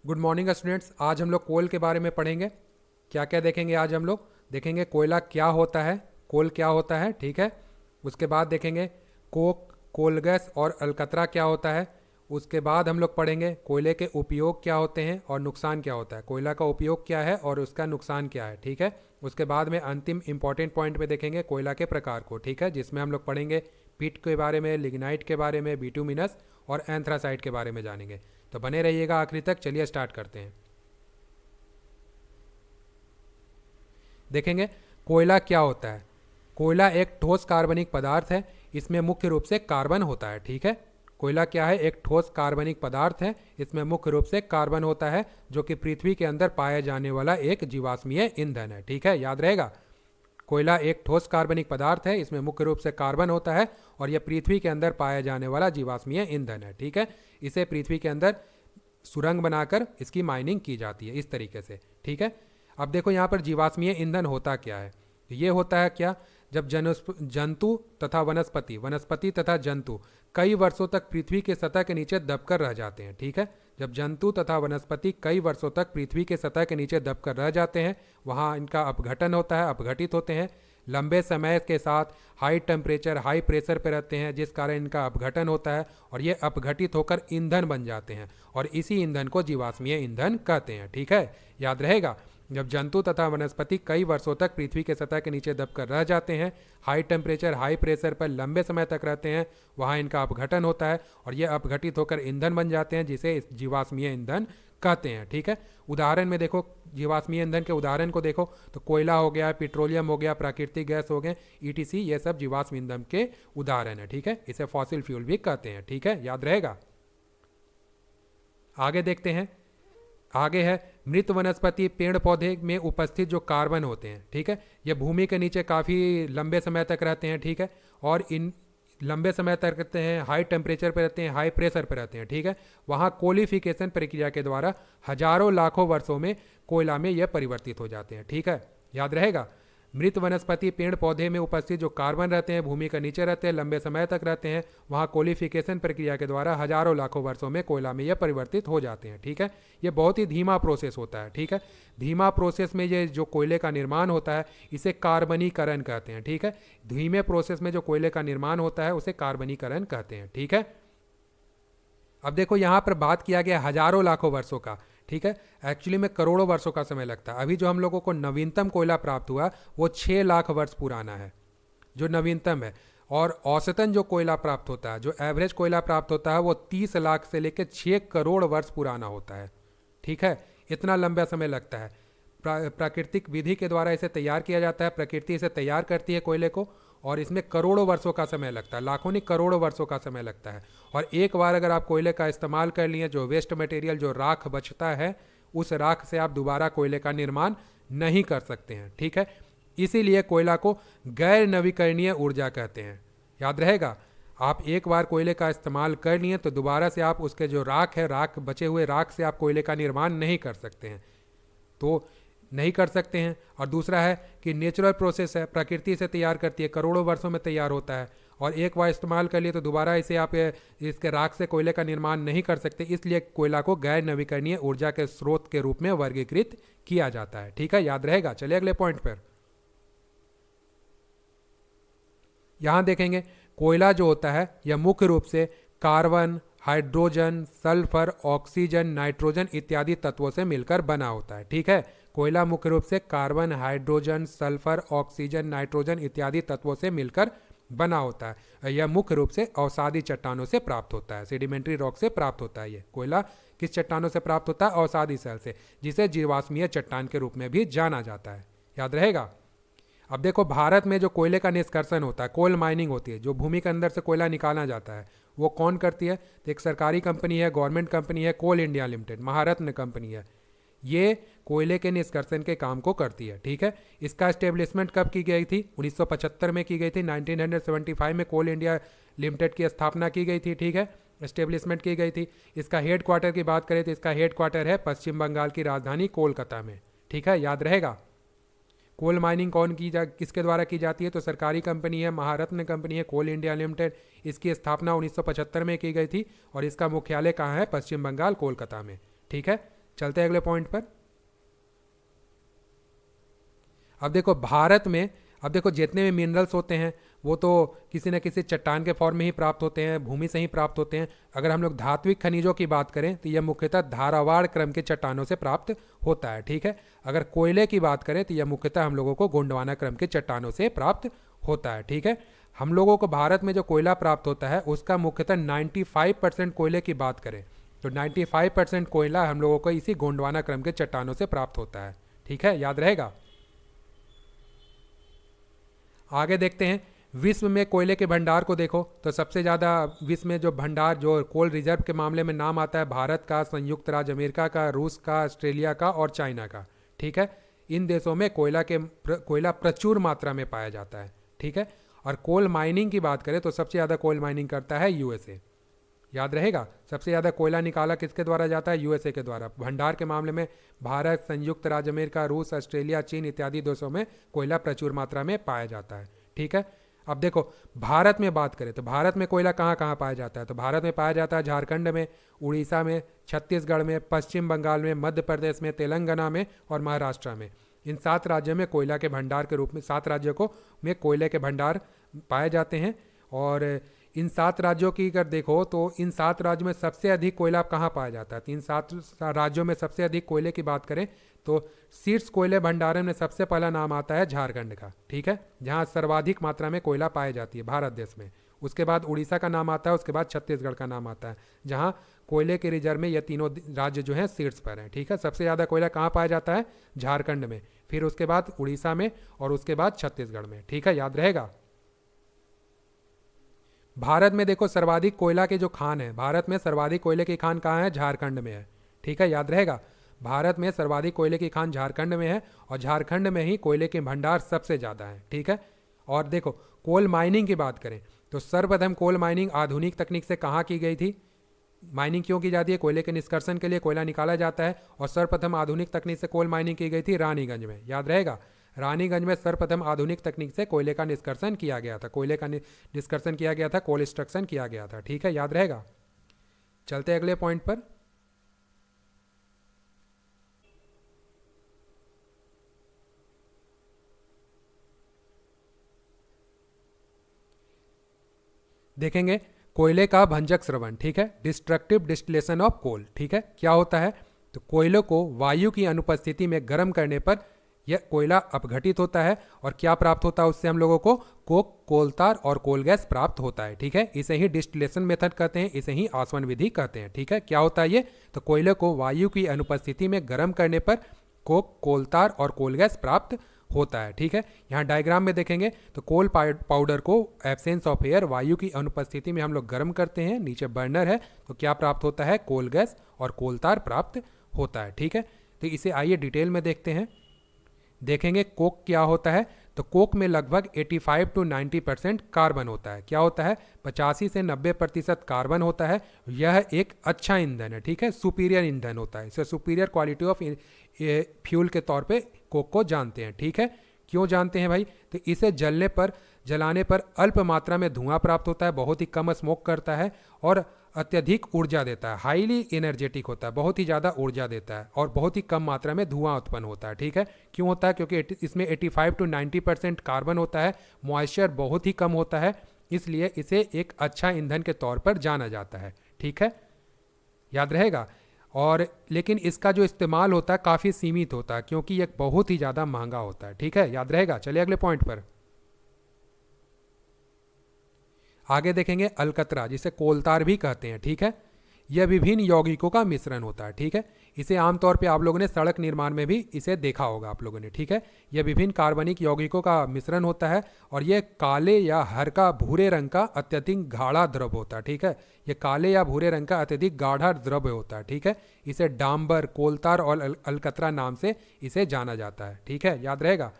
Good morning students. आज हम लोग कोल के बारे में पढ़ेंगे। क्या क्या देखेंगे आज हम लोग? देखेंगे कोयला क्या होता है, कोल क्या होता है, ठीक है। उसके बाद देखेंगे कोक, कोल गैस और अलकतरा क्या होता है। उसके बाद हम लोग पढ़ेंगे कोयले के उपयोग क्या होते हैं और नुकसान क्या होता है, कोयला का उपयोग क्या है और उसका नुकसान क्या है, ठीक है। उसके बाद में अंतिम इंपॉर्टेंट पॉइंट पे देखेंगे कोयला के प्रकार को, ठीक है, जिसमें हम लोग पढ़ेंगे पिट के बारे में, लिग्नाइट के बारे में, बिटुमिनस और एंथ्रासाइट के बारे में जानेंगे। तो बने रहिएगा आखिरी तक। चलिए स्टार्ट करते हैं। देखेंगे कोयला क्या होता है। कोयला एक ठोस कार्बनिक पदार्थ है। इसमें मुख्य रूप से कार्बन होता है, ठीक है। कोयला क्या है? एक ठोस कार्बनिक पदार्थ है। इसमें मुख्य रूप से कार्बन होता है, जो कि पृथ्वी के अंदर पाया जाने वाला एक जीवाश्मीय ईंधन है, ठीक है, याद रहेगा। कोयला एक ठोस कार्बनिक पदार्थ है। इसमें मुख्य रूप से कार्बन होता है और यह पृथ्वी के अंदर पाया जाने वाला जीवाश्मीय ईंधन है, ठीक है। इसे पृथ्वी के अंदर सुरंग बनाकर इसकी माइनिंग की जाती है इस तरीके से, ठीक है। अब देखो यहाँ पर जीवाश्मीय ईंधन होता क्या है। ये होता है क्या? जब जंतु तथा वनस्पति वनस्पति तथा जंतु कई वर्षों तक पृथ्वी के सतह के नीचे दबकर रह जाते हैं, ठीक है। जब जंतु तथा वनस्पति कई वर्षों तक पृथ्वी के सतह के नीचे दबकर रह जाते हैं, वहाँ इनका अपघटन होता है, अपघटित होते हैं। लंबे समय के साथ हाई टेम्परेचर, हाई प्रेशर पर रहते हैं, जिस कारण इनका अपघटन होता है और ये अपघटित होकर ईंधन बन जाते हैं और इसी ईंधन को जीवाश्मीय ईंधन कहते हैं, ठीक है, याद रहेगा। जब जंतु तथा वनस्पति कई वर्षों तक पृथ्वी के सतह के नीचे दबकर रह जाते हैं, हाई टेम्परेचर, हाई प्रेशर पर लंबे समय तक रहते हैं, वहाँ इनका अपघटन होता है और ये अपघटित होकर ईंधन बन जाते हैं, जिसे इस जीवाश्मीय ईंधन कहते हैं, ठीक है। उदाहरण में देखो, जीवाश्मीय ईंधन के उदाहरण को देखो तो कोयला हो गया, पेट्रोलियम हो गया, प्राकृतिक गैस हो गए, ईटीसी, ये सब जीवाश्म ईंधन के उदाहरण है, ठीक है। इसे फॉसिल फ्यूल भी कहते हैं, ठीक है, याद रहेगा। आगे देखते हैं। आगे है मृत वनस्पति, पेड़ पौधे में उपस्थित जो कार्बन होते हैं, ठीक है, ये भूमि के नीचे काफ़ी लंबे समय तक रहते हैं, ठीक है, और इन लंबे समय तक रहते हैं, हाई टेम्परेचर पर रहते हैं, हाई प्रेशर पर रहते हैं, ठीक है। वहाँ कोलिफिकेशन प्रक्रिया के द्वारा हजारों लाखों वर्षों में कोयला में यह परिवर्तित हो जाते हैं, ठीक है, याद रहेगा। मृत वनस्पति, पेड़ पौधे में उपस्थित जो कार्बन रहते हैं, भूमि के नीचे रहते हैं, लंबे समय तक रहते हैं, वहाँ कोलिफिकेशन प्रक्रिया के द्वारा हजारों लाखों वर्षों में कोयला में यह परिवर्तित हो जाते हैं, ठीक है। ये बहुत ही धीमा प्रोसेस होता है, ठीक है। धीमा प्रोसेस में ये जो कोयले का निर्माण होता है, इसे कार्बनीकरण कहते हैं, ठीक है। धीमे प्रोसेस में जो कोयले का निर्माण होता है, उसे कार्बनीकरण कहते हैं, ठीक है। अब देखो यहाँ पर बात किया गया हजारों लाखों वर्षों का, ठीक है। एक्चुअली में करोड़ों वर्षों का समय लगता है। अभी जो हम लोगों को नवीनतम कोयला प्राप्त हुआ वो 6 लाख वर्ष पुराना है, जो नवीनतम है। और औसतन जो कोयला प्राप्त होता है, जो एवरेज कोयला प्राप्त होता है, वो 30 लाख से लेकर 6 करोड़ वर्ष पुराना होता है, ठीक है। इतना लंबा समय लगता है। प्राकृतिक विधि के द्वारा इसे तैयार किया जाता है, प्रकृति इसे तैयार करती है कोयले को, और इसमें करोड़ों वर्षों का समय लगता है, लाखों नहीं करोड़ों वर्षों का समय लगता है। और एक बार अगर आप कोयले का इस्तेमाल कर लिए, जो वेस्ट मटेरियल, जो राख बचता है, उस राख से आप दोबारा कोयले का निर्माण नहीं कर सकते हैं, ठीक है। इसीलिए कोयला को गैर नवीकरणीय ऊर्जा कहते हैं, याद रहेगा। आप एक बार कोयले का इस्तेमाल कर लिए तो दोबारा से आप उसके जो राख है, राख बचे हुए राख से आप कोयले का निर्माण नहीं कर सकते हैं, तो नहीं कर सकते हैं। और दूसरा है कि नेचुरल प्रोसेस है, प्रकृति से तैयार करती है, करोड़ों वर्षों में तैयार होता है, और एक बार इस्तेमाल कर लिए तो दोबारा इसे आप इसके राख से कोयले का निर्माण नहीं कर सकते। इसलिए कोयला को गैर नवीकरणीय ऊर्जा के स्रोत के रूप में वर्गीकृत किया जाता है, ठीक है, याद रहेगा। चलिए अगले पॉइंट पर। यहां देखेंगे कोयला जो होता है यह मुख्य रूप से carbon, hydrogen, sulphur, oxygen, nitrogen इत्यादि तत्वों से मिलकर बना होता है, ठीक है। कोयला मुख्य रूप से carbon, hydrogen, sulphur, oxygen, nitrogen इत्यादि तत्वों से मिलकर बना होता है। यह मुख्य रूप से अवसादी चट्टानों से प्राप्त होता है, सेडिमेंट्री रॉक से प्राप्त होता है। ये कोयला किस चट्टानों से प्राप्त होता है? अवसादी सेल से, जिसे जीवाश्मीय चट्टान के रूप में भी जाना जाता है, याद रहेगा। अब देखो भारत में जो कोयले का निष्कर्षण होता है, कोल माइनिंग होती है, जो भूमि के अंदर से कोयला निकाला जाता है, वो कौन करती है? तो एक सरकारी कंपनी है, गवर्नमेंट कंपनी है, कोल इंडिया लिमिटेड, महारत्न कंपनी है। ये कोयले के निष्कर्षण के काम को करती है, ठीक है। इसका एस्टेब्लिशमेंट कब की गई थी? 1975 में की गई थी। 1975 में कोल इंडिया लिमिटेड की स्थापना की गई थी, ठीक है, एस्टेब्लिशमेंट की गई थी। इसका हेड क्वार्टर की बात करें तो इसका हेड क्वार्टर है पश्चिम बंगाल की राजधानी कोलकाता में, ठीक है, याद रहेगा। कोल माइनिंग किसके द्वारा की जाती है? तो सरकारी कंपनी है, महारत्न कंपनी है, कोल इंडिया लिमिटेड। इसकी स्थापना 1975 में की गई थी और इसका मुख्यालय कहाँ है? पश्चिम बंगाल, कोलकाता में, ठीक है। चलते हैं अगले पॉइंट पर। अब देखो भारत में, अब देखो जितने भी मिनरल्स होते हैं वो तो किसी न किसी चट्टान के फॉर्म में ही प्राप्त होते हैं, भूमि से ही प्राप्त होते हैं। अगर हम लोग धात्विक खनिजों की बात करें तो यह मुख्यतः धारावाड़ क्रम के चट्टानों से प्राप्त होता है, ठीक है। अगर कोयले की बात करें तो यह मुख्यतः हम लोगों को गोंडवाना क्रम के चट्टानों से प्राप्त होता है, ठीक है। हम लोगों को भारत में जो कोयला प्राप्त होता है उसका मुख्यतः 95% कोयले की बात करें तो 95% कोयला हम लोगों को इसी गोंडवाना क्रम के चट्टानों से प्राप्त होता है, ठीक है, याद रहेगा। आगे देखते हैं, विश्व में कोयले के भंडार को देखो तो सबसे ज़्यादा विश्व में जो भंडार, जो कोल रिजर्व के मामले में नाम आता है भारत का, संयुक्त राज्य अमेरिका का, रूस का, ऑस्ट्रेलिया का और चाइना का, ठीक है। इन देशों में कोयला प्रचुर मात्रा में पाया जाता है, ठीक है। और कोल माइनिंग की बात करें तो सबसे ज़्यादा कोल माइनिंग करता है यूएसए, याद रहेगा। सबसे ज़्यादा कोयला निकाला किसके द्वारा जाता है? यूएसए के द्वारा। भंडार के मामले में भारत, संयुक्त राज्य अमेरिका, रूस, ऑस्ट्रेलिया, चीन इत्यादि देशों में कोयला प्रचुर मात्रा में पाया जाता है, ठीक है। अब देखो भारत में बात करें तो भारत में कोयला कहाँ कहाँ पाया जाता है? तो भारत में पाया जाता है झारखंड में, उड़ीसा में, छत्तीसगढ़ में, पश्चिम बंगाल में, मध्य प्रदेश में, तेलंगाना में और महाराष्ट्र में। इन 7 राज्यों में कोयला के भंडार के रूप में 7 राज्यों को में कोयले के भंडार पाए जाते हैं। और इन 7 राज्यों की अगर देखो तो इन 7 राज्यों में सबसे अधिक कोयला कहाँ पाया जाता है? तो इन 7 राज्यों में सबसे अधिक कोयले की बात करें तो शीर्ष कोयले भंडारण में सबसे पहला नाम आता है झारखंड का, ठीक है, जहाँ सर्वाधिक मात्रा में कोयला पाई जाती है भारत देश में। उसके बाद उड़ीसा का नाम आता है, उसके बाद छत्तीसगढ़ का नाम आता है, जहाँ कोयले के रिजर्व में ये तीनों राज्य जो हैं शीर्ष पर हैं, ठीक है। सबसे ज़्यादा कोयला कहाँ पाया जाता है? झारखंड में, फिर उसके बाद उड़ीसा में और उसके बाद छत्तीसगढ़ में, ठीक है, याद रहेगा। भारत में देखो सर्वाधिक कोयला के जो खान है, भारत में सर्वाधिक कोयले की खान कहाँ है? झारखंड में है, ठीक है, याद रहेगा। भारत में सर्वाधिक कोयले की खान झारखंड में है और झारखंड में ही कोयले के भंडार सबसे ज़्यादा हैं, ठीक है। और देखो कोल माइनिंग की बात करें तो सर्वप्रथम कोल माइनिंग आधुनिक तकनीक से कहाँ की गई थी? माइनिंग क्यों की जाती है? कोयले के निष्कर्षण के लिए कोयला निकाला जाता है और सर्वप्रथम आधुनिक तकनीक से कोल माइनिंग की गई थी रानीगंज में, याद रहेगा। रानीगंज में सर्वप्रथम आधुनिक तकनीक से कोयले का निष्कर्षण किया गया था, कोयले का निष्कर्षण किया गया था, कोल एक्सट्रैक्शन किया गया था, ठीक है, याद रहेगा। चलते अगले पॉइंट पर। देखेंगे कोयले का भंजक श्रवण, ठीक है, डिस्ट्रक्टिव डिस्टिलेशन ऑफ कोल, ठीक है। क्या होता है? तो कोयलों को वायु की अनुपस्थिति में गर्म करने पर यह कोयला अपघटित होता है और क्या प्राप्त होता है उससे हम लोगों को? कोक, कोलतार और कोल गैस प्राप्त होता है, ठीक है। इसे ही डिस्टिलेशन मेथड कहते हैं, इसे ही आसवन विधि कहते हैं, ठीक है। क्या होता है ये? तो कोयले को वायु की अनुपस्थिति में गर्म करने पर कोक, कोलतार और कोल गैस प्राप्त होता है, ठीक है। यहाँ डायग्राम में देखेंगे तो कोल पाउडर को एब्सेंस ऑफ एयर, वायु की अनुपस्थिति में हम लोग गर्म करते हैं, नीचे बर्नर है तो क्या प्राप्त होता है? कोल गैस और कोलतार प्राप्त होता है, ठीक है। तो इसे आइए डिटेल में देखते हैं। देखेंगे कोक क्या होता है। तो कोक में लगभग 85 to 90% कार्बन होता है। क्या होता है? 85 से 90% कार्बन होता है। यह एक अच्छा ईंधन है, ठीक है, सुपीरियर ईंधन होता है। इसे सुपीरियर क्वालिटी ऑफ फ्यूल के तौर पे कोक को जानते हैं, ठीक है। क्यों जानते हैं भाई? तो इसे जलाने पर अल्प मात्रा में धुआं प्राप्त होता है, बहुत ही कम स्मोक करता है और अत्यधिक ऊर्जा देता है, हाईली एनर्जेटिक होता है, बहुत ही ज़्यादा ऊर्जा देता है और बहुत ही कम मात्रा में धुआं उत्पन्न होता है, ठीक है। क्यों होता है? क्योंकि इसमें 85 to 90% कार्बन होता है, मॉइस्चर बहुत ही कम होता है, इसलिए इसे एक अच्छा ईंधन के तौर पर जाना जाता है, ठीक है, याद रहेगा। और लेकिन इसका जो इस्तेमाल होता है काफ़ी सीमित होता है क्योंकि यह बहुत ही ज़्यादा महंगा होता है, ठीक है, याद रहेगा। चलिए अगले पॉइंट पर आगे देखेंगे। अलकतरा, जिसे कोलतार भी कहते हैं, ठीक है, यह विभिन्न यौगिकों का मिश्रण होता है, ठीक है। इसे आमतौर पे आप लोगों ने सड़क निर्माण में भी इसे देखा होगा आप लोगों ने, ठीक है। यह विभिन्न कार्बनिक यौगिकों का मिश्रण होता है और यह काले या हल्का भूरे रंग का अत्यधिक गाढ़ा द्रव होता है, ठीक है। यह काले या भूरे रंग का अत्यधिक गाढ़ा द्रव होता है, ठीक है। इसे डांबर, कोलतार और अलकतरा नाम से इसे जाना जाता है, ठीक है, याद रहेगा।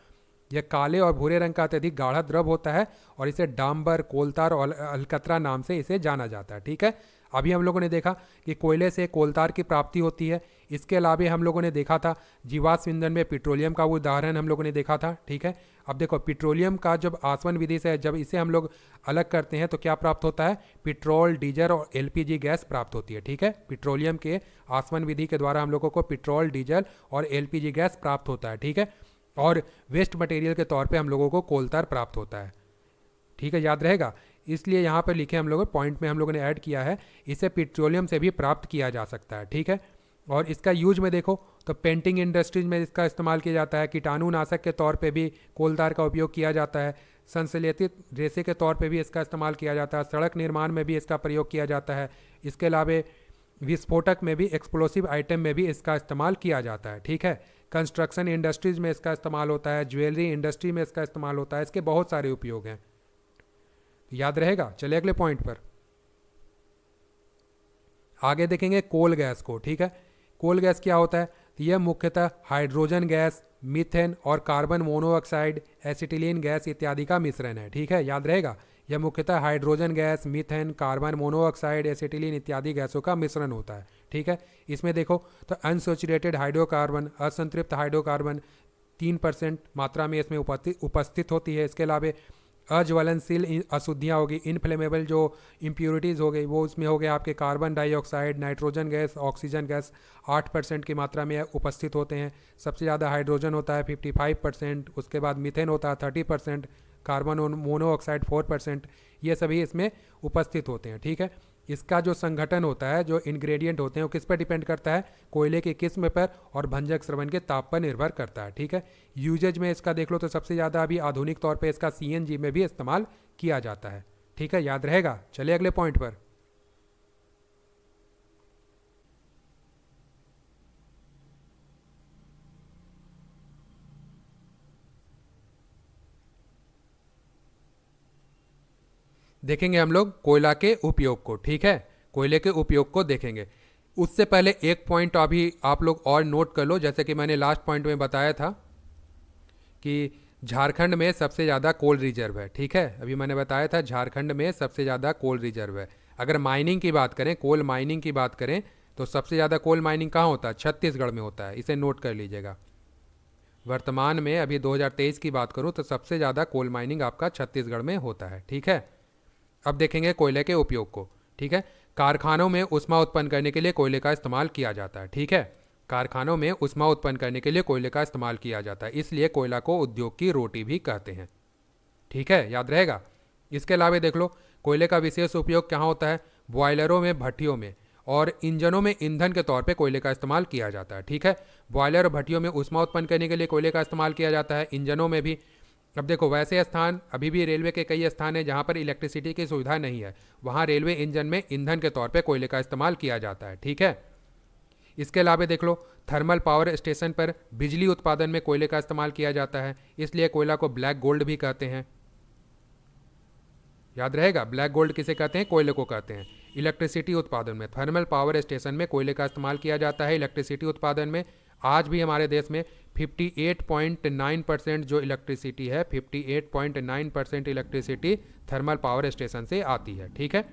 यह काले और भूरे रंग का अत्यधिक गाढ़ा द्रव होता है और इसे डांबर, कोलतार और अलकतरा नाम से इसे जाना जाता है, ठीक है। अभी हम लोगों ने देखा कि कोयले से कोलतार की प्राप्ति होती है। इसके अलावा हम लोगों ने देखा था जीवाश्म ईंधन में पेट्रोलियम का उदाहरण हम लोगों ने देखा था, ठीक है। अब देखो पेट्रोलियम का जब आसवन विधि से जब इसे हम लोग अलग करते हैं तो क्या प्राप्त होता है, पेट्रोल, डीजल और एलपीजी गैस प्राप्त होती है, ठीक है। पेट्रोलियम के आसवन विधि के द्वारा हम लोगों को पेट्रोल, डीजल और एलपीजी गैस प्राप्त होता है, ठीक है। और वेस्ट मटेरियल के तौर पे हम लोगों को कोलतार प्राप्त होता है, ठीक है, याद रहेगा। इसलिए यहाँ पर लिखे हम लोगों पॉइंट में हम लोगों ने ऐड किया है, इसे पेट्रोलियम से भी प्राप्त किया जा सकता है, ठीक है। और इसका यूज में देखो तो पेंटिंग इंडस्ट्रीज में इसका इस्तेमाल किया जाता है, कीटाणुनाशक के तौर पे भी कोलतार का उपयोग किया जाता है, संश्लेषित रेसे के तौर पे भी इसका इस्तेमाल किया जाता है, सड़क निर्माण में भी इसका प्रयोग किया जाता है। इसके अलावा विस्फोटक में भी, एक्सप्लोसिव आइटम में भी इसका इस्तेमाल किया जाता है, ठीक है। कंस्ट्रक्शन इंडस्ट्रीज में इसका इस्तेमाल होता है, ज्वेलरी इंडस्ट्री में इसका इस्तेमाल होता है, इसके बहुत सारे उपयोग हैं, याद रहेगा। चलिए अगले पॉइंट पर आगे देखेंगे कोल गैस को, ठीक है। कोल गैस क्या होता है, तो यह मुख्यतः हाइड्रोजन गैस, मीथेन और कार्बन मोनोऑक्साइड, एसिटिलीन गैस इत्यादि का मिश्रण है, ठीक है, याद रहेगा। यह मुख्यतः hydrogen gas, methane, carbon monoxide, acetylene इत्यादि गैसों का मिश्रण होता है, ठीक है। इसमें देखो तो अनसैचुरेटेड हाइड्रोकार्बन, असंतृप्त हाइड्रोकार्बन 3% मात्रा में इसमें उपस्थित होती है। इसके अलावा अज्वलनशील अशुद्धियाँ होगी, इनफ्लेमेबल जो इम्प्योरिटीज़ हो गई वो उसमें हो गए आपके carbon dioxide, nitrogen gas, oxygen gas 8% की मात्रा में उपस्थित होते हैं। सबसे ज़्यादा हाइड्रोजन होता है 55%, उसके बाद मीथेन होता है 30%, कार्बन मोनोऑक्साइड 4%, ये सभी इसमें उपस्थित होते हैं, ठीक है। इसका जो संगठन होता है, जो इंग्रेडिएंट होते हैं वो किस पर डिपेंड करता है, कोयले की किस्म पर और भंजक श्रवण के ताप पर निर्भर करता है, ठीक है। यूजेज में इसका देख लो तो सबसे ज़्यादा अभी आधुनिक तौर पे इसका सीएनजी में भी इस्तेमाल किया जाता है, ठीक है, याद रहेगा। चलिए अगले पॉइंट पर देखेंगे हम लोग कोयला के उपयोग को, ठीक है, कोयले के उपयोग को देखेंगे। उससे पहले एक पॉइंट अभी आप लोग और नोट कर लो, जैसे कि मैंने लास्ट पॉइंट में बताया था कि झारखंड में सबसे ज़्यादा कोल रिजर्व है, ठीक है। अभी मैंने बताया था झारखंड में सबसे ज़्यादा कोल रिजर्व है। अगर माइनिंग की बात करें, कोल माइनिंग की बात करें, तो सबसे ज़्यादा कोल माइनिंग कहाँ होता है, छत्तीसगढ़ में होता है, इसे नोट कर लीजिएगा। वर्तमान में अभी 2023 की बात करूँ तो सबसे ज़्यादा कोल माइनिंग आपका छत्तीसगढ़ में होता है, ठीक है। अब देखेंगे कोयले के उपयोग को, ठीक है। कारखानों में ऊष्मा उत्पन्न करने के लिए कोयले का इस्तेमाल किया जाता है, ठीक है। कारखानों में ऊष्मा उत्पन्न करने के लिए कोयले का इस्तेमाल किया जाता है, इसलिए कोयला को उद्योग की रोटी भी कहते हैं, ठीक है, याद रहेगा। इसके अलावा देख लो कोयले का विशेष उपयोग कहाँ होता है, बॉयलरों में, भट्टियों में और इंजनों में ईंधन के तौर पे कोयले का इस्तेमाल किया जाता है, ठीक है। बॉयलर और भट्टियों में ऊष्मा उत्पन्न करने के लिए कोयले का इस्तेमाल किया जाता है, इंजनों में भी। अब देखो वैसे स्थान अभी भी रेलवे के कई स्थान हैं जहाँ पर इलेक्ट्रिसिटी की सुविधा नहीं है, वहाँ रेलवे इंजन में ईंधन के तौर पे कोयले का इस्तेमाल किया जाता है, ठीक है। इसके अलावा देख लो थर्मल पावर स्टेशन पर बिजली उत्पादन में कोयले का इस्तेमाल किया जाता है, इसलिए कोयला को ब्लैक गोल्ड भी कहते हैं, याद रहेगा। ब्लैक गोल्ड किसे कहते हैं, कोयले को कहते हैं। इलेक्ट्रिसिटी उत्पादन में थर्मल पावर स्टेशन में कोयले का इस्तेमाल किया जाता है। इलेक्ट्रिसिटी उत्पादन में आज भी हमारे देश में 58.9% जो इलेक्ट्रिसिटी है, 58.9% इलेक्ट्रिसिटी थर्मल पावर स्टेशन से आती है, ठीक है।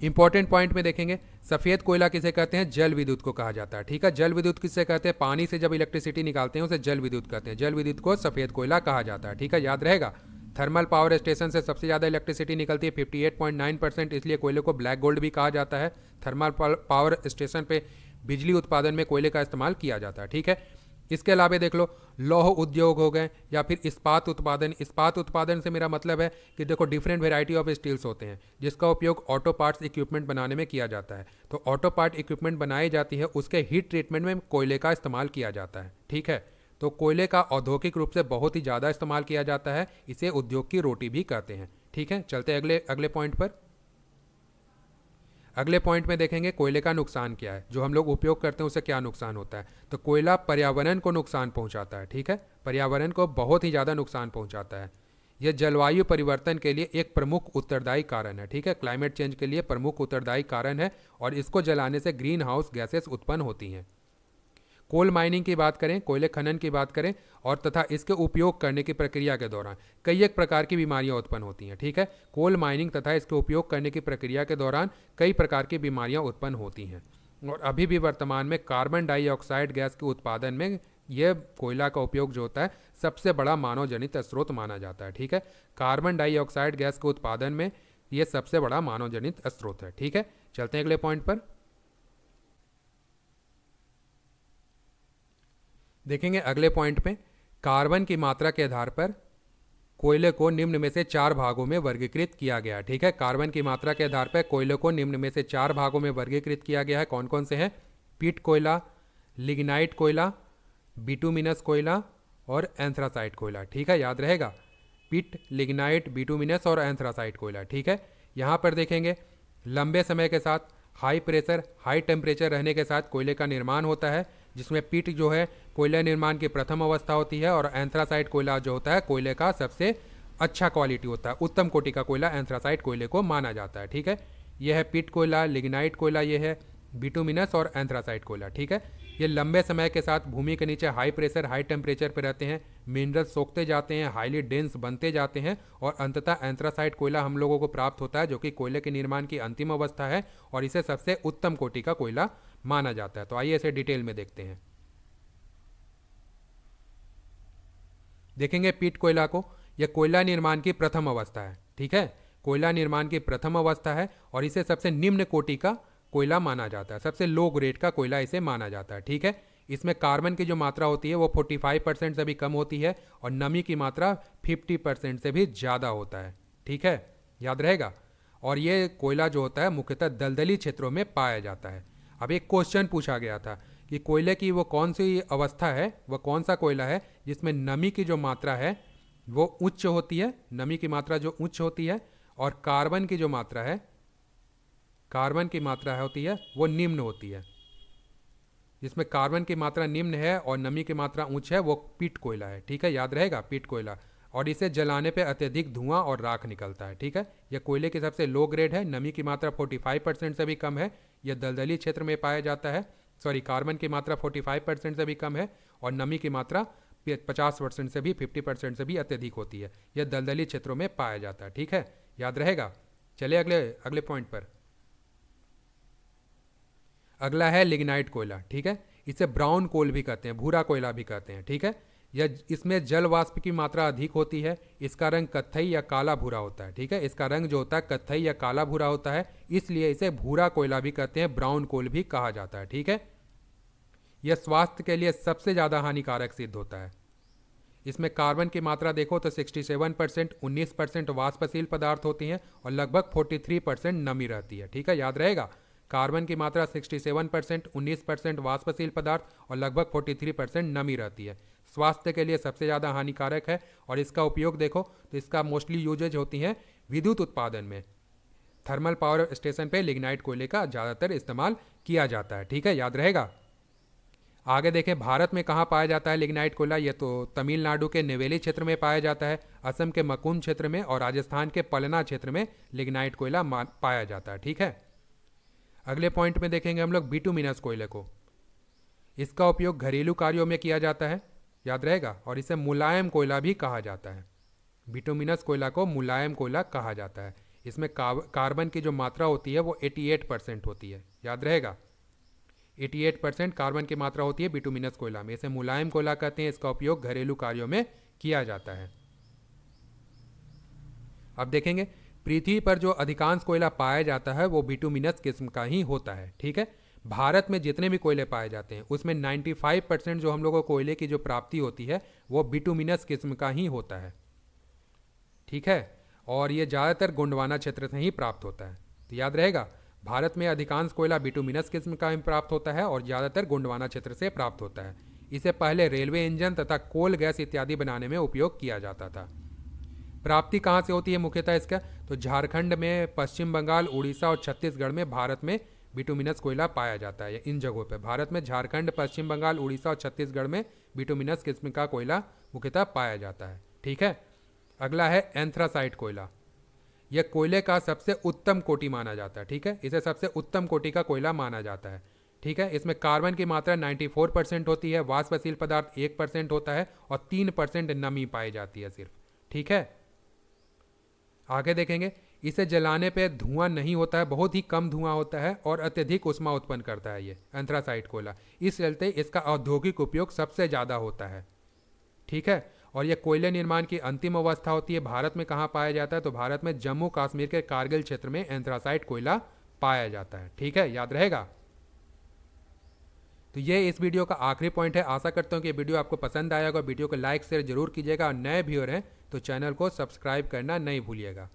इंपॉर्टेंट पॉइंट में देखेंगे सफ़ेद कोयला किसे कहते हैं, जल विद्युत को कहा जाता है, ठीक है। जल विद्युत किससे कहते हैं, पानी से जब इलेक्ट्रिसिटी निकालते हैं उसे जल विद्युत कहते हैं, जल विद्युत को सफ़ेद कोयला कहा जाता है, ठीक है, याद रहेगा। थर्मल पावर स्टेशन से सबसे ज़्यादा इलेक्ट्रिसिटी निकलती है 58.9%, इसलिए कोयले को ब्लैक गोल्ड भी कहा जाता है। थर्मल पावर स्टेशन पे बिजली उत्पादन में कोयले का इस्तेमाल किया जाता है, ठीक है। इसके अलावा देख लो लौह उद्योग हो गए या फिर इस्पात उत्पादन। इस्पात उत्पादन से मेरा मतलब है कि देखो डिफरेंट वेराइटी ऑफ स्टील्स होते हैं जिसका उपयोग ऑटो पार्ट्स इक्विपमेंट बनाने में किया जाता है। तो ऑटो पार्ट इक्विपमेंट बनाई जाती है, उसके हीट ट्रीटमेंट में कोयले का इस्तेमाल किया जाता है, ठीक है। तो कोयले का औद्योगिक रूप से बहुत ही ज़्यादा इस्तेमाल किया जाता है, इसे उद्योग की रोटी भी कहते हैं, ठीक है। चलते अगले पॉइंट पर। अगले पॉइंट में देखेंगे कोयले का नुकसान क्या है, जो हम लोग उपयोग करते हैं उससे क्या नुकसान होता है। तो कोयला पर्यावरण को नुकसान पहुंचाता है, ठीक है, पर्यावरण को बहुत ही ज़्यादा नुकसान पहुंचाता है। यह जलवायु परिवर्तन के लिए एक प्रमुख उत्तरदायी कारण है, ठीक है, क्लाइमेट चेंज के लिए प्रमुख उत्तरदायी कारण है और इसको जलाने से ग्रीन हाउस गैसेस उत्पन्न होती हैं। कोल माइनिंग की बात करें, कोयले खनन की बात करें और तथा इसके उपयोग करने की प्रक्रिया के दौरान कई एक प्रकार की बीमारियां उत्पन्न होती हैं, ठीक है। कोल माइनिंग तथा इसके उपयोग करने की प्रक्रिया के दौरान कई प्रकार की बीमारियां उत्पन्न होती हैं। और अभी भी वर्तमान में कार्बन डाइऑक्साइड गैस के उत्पादन में यह कोयला का उपयोग जो होता है सबसे बड़ा मानव जनित स्रोत माना जाता है। ठीक है, कार्बन डाइऑक्साइड गैस के उत्पादन में यह सबसे बड़ा मानव जनित स्रोत है। ठीक है, चलते हैं अगले पॉइंट पर। देखेंगे अगले पॉइंट पे कार्बन की मात्रा के आधार पर कोयले को निम्न में से 4 भागों में वर्गीकृत किया गया। ठीक है, कार्बन की मात्रा के आधार पर कोयले को निम्न में से 4 भागों में वर्गीकृत किया गया है। कौन कौन से हैं? पीट कोयला, लिग्नाइट कोयला, बिटुमिनस कोयला और एंथ्रासाइट कोयला। ठीक है, याद रहेगा, पीट, लिग्नाइट, बिटुमिनस और एंथ्रासाइट कोयला। ठीक है, यहाँ पर देखेंगे लंबे समय के साथ हाई प्रेशर हाई टेम्परेचर रहने के साथ कोयले का निर्माण होता है, जिसमें पीट जो है कोयला निर्माण की प्रथम अवस्था होती है और एंथ्रासाइट कोयला जो होता है कोयले का सबसे अच्छा क्वालिटी होता है, उत्तम कोटि का कोयला एंथ्रासाइट कोयले को माना जाता है। ठीक है, यह है पीट कोयला, लिग्नाइट कोयला, यह है बिटुमिनस और एंथ्रासाइट कोयला। ठीक है, ये लंबे समय के साथ भूमि के नीचे हाई प्रेशर हाई टेम्परेचर पर रहते हैं, मिनरल सोखते जाते हैं, हाईली डेंस बनते जाते हैं और अंततः एंथ्रासाइट कोयला हम लोगों को प्राप्त होता है, जो कि कोयले के निर्माण की अंतिम अवस्था है और इसे सबसे उत्तम कोटि का कोयला माना जाता है। तो आइए इसे डिटेल में देखते हैं। देखेंगे पीट कोयला को, यह कोयला निर्माण की प्रथम अवस्था है। ठीक है, कोयला निर्माण की प्रथम अवस्था है और इसे सबसे निम्न कोटि का कोयला माना जाता है, सबसे लो ग्रेड का कोयला इसे माना जाता है। ठीक है, इसमें कार्बन की जो मात्रा होती है वो 45% से भी कम होती है और नमी की मात्रा 50% से भी ज़्यादा होता है। ठीक है, याद रहेगा। और ये कोयला जो होता है मुख्यतः दलदली क्षेत्रों में पाया जाता है। अब एक क्वेश्चन पूछा गया था कि कोयले की वो कौन सी अवस्था है, वह कौन सा कोयला है जिसमें नमी की जो मात्रा है वो उच्च होती है, नमी की मात्रा जो उच्च होती है, और कार्बन की जो मात्रा है, कार्बन की मात्रा होती है वो निम्न होती है। जिसमें कार्बन की मात्रा निम्न है और नमी की मात्रा उच्च है वो पीट कोयला है। ठीक है, याद रहेगा, पीट कोयला। और इसे जलाने पे अत्यधिक धुआं और राख निकलता है। ठीक है, यह कोयले की सबसे लो ग्रेड है, नमी की मात्रा 45% से भी कम है, यह दलदली क्षेत्र में पाया जाता है। कार्बन की मात्रा 45% से भी कम है और नमी की मात्रा 50% से भी 50% से भी अत्यधिक होती है, यह दलदली क्षेत्रों में पाया जाता है। ठीक है, याद रहेगा। चलिए अगले पॉइंट पर। अगला है लिग्नाइट कोयला। ठीक है, इसे ब्राउन कोल भी कहते हैं, भूरा कोयला भी कहते हैं। ठीक है, यह इसमें जल वाष्प की मात्रा अधिक होती है, इसका रंग कत्थई या काला भूरा होता है। ठीक है, इसका रंग जो होता है कत्थई या काला भूरा होता है, इसलिए इसे भूरा कोयला भी कहते हैं, ब्राउन कोल भी कहा जाता है। ठीक है, यह स्वास्थ्य के लिए सबसे ज़्यादा हानिकारक सिद्ध होता है। इसमें कार्बन की मात्रा देखो तो 67%, 19% वाष्पशील पदार्थ होती हैं और लगभग 43% नमी रहती है। ठीक है, याद रहेगा, कार्बन की मात्रा 67%, 19% वाष्पशील पदार्थ और लगभग 43% नमी रहती है। स्वास्थ्य के लिए सबसे ज़्यादा हानिकारक है और इसका उपयोग देखो तो इसका मोस्टली यूजेज होती हैं विद्युत उत्पादन में, थर्मल पावर स्टेशन पे लिग्नाइट कोयले का ज़्यादातर इस्तेमाल किया जाता है। ठीक है, याद रहेगा। आगे देखें भारत में कहाँ पाया जाता है लिग्नाइट कोयला, ये तो तमिलनाडु के नेवेली क्षेत्र में पाया जाता है, असम के मकुंद क्षेत्र में और राजस्थान के पलना क्षेत्र में लिग्नाइट कोयला पाया जाता है। ठीक है, अगले पॉइंट में देखेंगे हम लोग बिटुमिनस कोयले को। इसका उपयोग घरेलू कार्यों में किया जाता है, याद रहेगा, और इसे मुलायम कोयला भी कहा जाता है। बिटुमिनस कोयला को मुलायम कोयला कहा जाता है। इसमें कार्बन की जो मात्रा होती है वो 88% होती है, याद रहेगा, 88% कार्बन की मात्रा होती है बिटुमिनस कोयला में। इसे मुलायम कोयला कहते हैं, इसका उपयोग घरेलू कार्यों में किया जाता है। अब देखेंगे पृथ्वी पर जो अधिकांश कोयला पाया जाता है वो बिटुमिनस किस्म का ही होता है। ठीक है, भारत में जितने भी कोयले पाए जाते हैं उसमें 95% जो हम लोगों को कोयले की जो प्राप्ति होती है वो बिटुमिनस किस्म का ही होता है। ठीक है, और ये ज़्यादातर गोंडवाना क्षेत्र से ही प्राप्त होता है। तो याद रहेगा, भारत में अधिकांश कोयला बिटुमिनस किस्म का ही प्राप्त होता है और ज़्यादातर गोंडवाना क्षेत्र से प्राप्त होता है। इसे पहले रेलवे इंजन तथा कोल गैस इत्यादि बनाने में उपयोग किया जाता था। प्राप्ति कहाँ से होती है मुख्यतः इसका, तो झारखंड में, पश्चिम बंगाल, उड़ीसा और छत्तीसगढ़ में भारत में बिटुमिनस कोयला पाया जाता है। इन जगहों पर भारत में झारखंड, पश्चिम बंगाल, उड़ीसा और छत्तीसगढ़ में बिटुमिनस किस्म का कोयला मुख्यतः पाया जाता है। ठीक है, अगला है एंथ्रासाइट कोयला। यह कोयले का सबसे उत्तम कोटि माना जाता है। ठीक है, इसे सबसे उत्तम कोटि का कोयला माना जाता है। ठीक है, इसमें कार्बन की मात्रा 94% होती है, वाष्पशील पदार्थ 1% होता है और 3% नमी पाई जाती है सिर्फ। ठीक है, आगे देखेंगे इसे जलाने पे धुआं नहीं होता है, बहुत ही कम धुआं होता है और अत्यधिक ऊष्मा उत्पन्न करता है ये एंथ्रासाइट कोयला। इस चलते इसका औद्योगिक उपयोग सबसे ज़्यादा होता है। ठीक है। और यह कोयले निर्माण की अंतिम अवस्था होती है। भारत में कहाँ पाया जाता है? तो भारत में जम्मू कश्मीर के कारगिल क्षेत्र में एंथ्रासाइट कोयला पाया जाता है। ठीक है, याद रहेगा। तो ये इस वीडियो का आखिरी पॉइंट है। आशा करता हूँ कि वीडियो आपको पसंद आएगा। वीडियो को लाइक शेयर जरूर कीजिएगा और नए व्यूअर हैं तो चैनल को सब्सक्राइब करना नहीं भूलिएगा।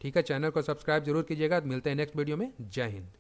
ठीक है, चैनल को सब्सक्राइब जरूर कीजिएगा। मिलते हैं नेक्स्ट वीडियो में। जय हिंद।